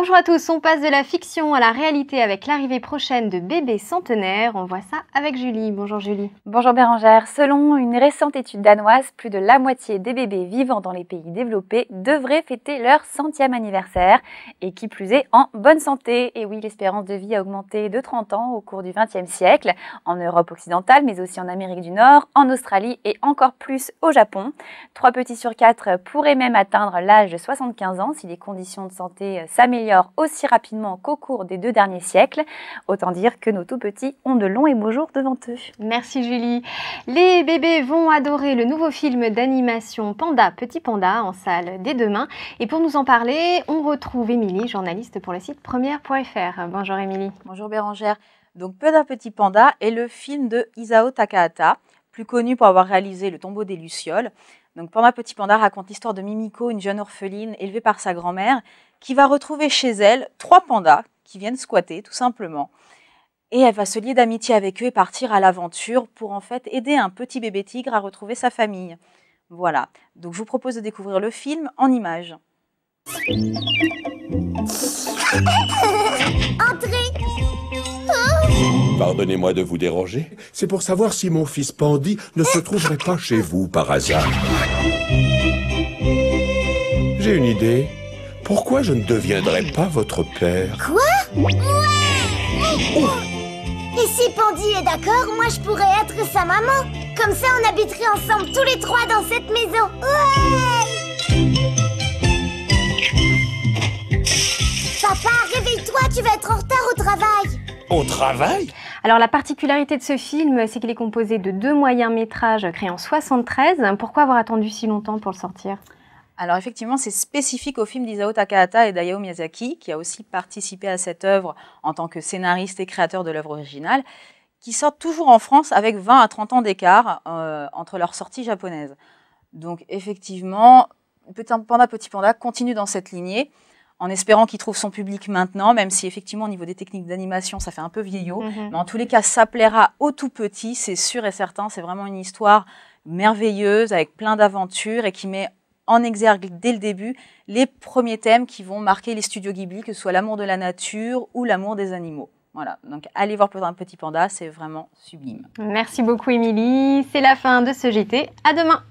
Bonjour à tous, on passe de la fiction à la réalité avec l'arrivée prochaine de bébés centenaires. On voit ça avec Julie. Bonjour Julie. Bonjour Bérangère. Selon une récente étude danoise, plus de la moitié des bébés vivant dans les pays développés devraient fêter leur 100e anniversaire et qui plus est en bonne santé. Et oui, l'espérance de vie a augmenté de 30 ans au cours du XXe siècle, en Europe occidentale mais aussi en Amérique du Nord, en Australie et encore plus au Japon. 3 petits sur 4 pourraient même atteindre l'âge de 75 ans si les conditions de santé s'améliorent aussi rapidement qu'au cours des 2 derniers siècles. Autant dire que nos tout petits ont de longs et beaux jours devant eux. Merci Julie. Les bébés vont adorer le nouveau film d'animation Panda, Petit Panda en salle dès demain. Et pour nous en parler, on retrouve Émilie, journaliste pour le site première.fr. Bonjour Émilie. Bonjour Bérangère. Donc Panda Petit Panda est le film de Isao Takahata, plus connu pour avoir réalisé Le Tombeau des Lucioles. Donc Panda Petit Panda raconte l'histoire de Mimiko, une jeune orpheline élevée par sa grand-mère, qui va retrouver chez elle 3 pandas qui viennent squatter tout simplement. Et elle va se lier d'amitié avec eux et partir à l'aventure pour en fait aider un petit bébé tigre à retrouver sa famille. Voilà, donc je vous propose de découvrir le film en images. Entrez! Pardonnez-moi de vous déranger. C'est pour savoir si mon fils Pandy ne se trouverait pas chez vous par hasard. J'ai une idée. Pourquoi je ne deviendrais pas votre père? Quoi? Ouais! Et si Pandy est d'accord, moi je pourrais être sa maman. Comme ça on habiterait ensemble tous les 3 dans cette maison. Ouais! Papa, réveille-toi, tu vas être en retard au travail. Au travail? Alors la particularité de ce film, c'est qu'il est composé de 2 moyens métrages créés en 1973. Pourquoi avoir attendu si longtemps pour le sortir ? Alors effectivement, c'est spécifique au film d'Isao Takahata et d'Hayao Miyazaki, qui a aussi participé à cette œuvre en tant que scénariste et créateur de l'œuvre originale, qui sortent toujours en France avec 20 à 30 ans d'écart entre leurs sorties japonaises. Donc effectivement, Panda Petit Panda continue dans cette lignée, en espérant qu'il trouve son public maintenant, même si effectivement au niveau des techniques d'animation, ça fait un peu vieillot. Mais en tous les cas, ça plaira aux tout petits, c'est sûr et certain. C'est vraiment une histoire merveilleuse, avec plein d'aventures et qui met en exergue dès le début les premiers thèmes qui vont marquer les studios Ghibli, que ce soit l'amour de la nature ou l'amour des animaux. Voilà, donc allez voir un Petit Panda, c'est vraiment sublime. Merci beaucoup Émilie, c'est la fin de ce JT, à demain.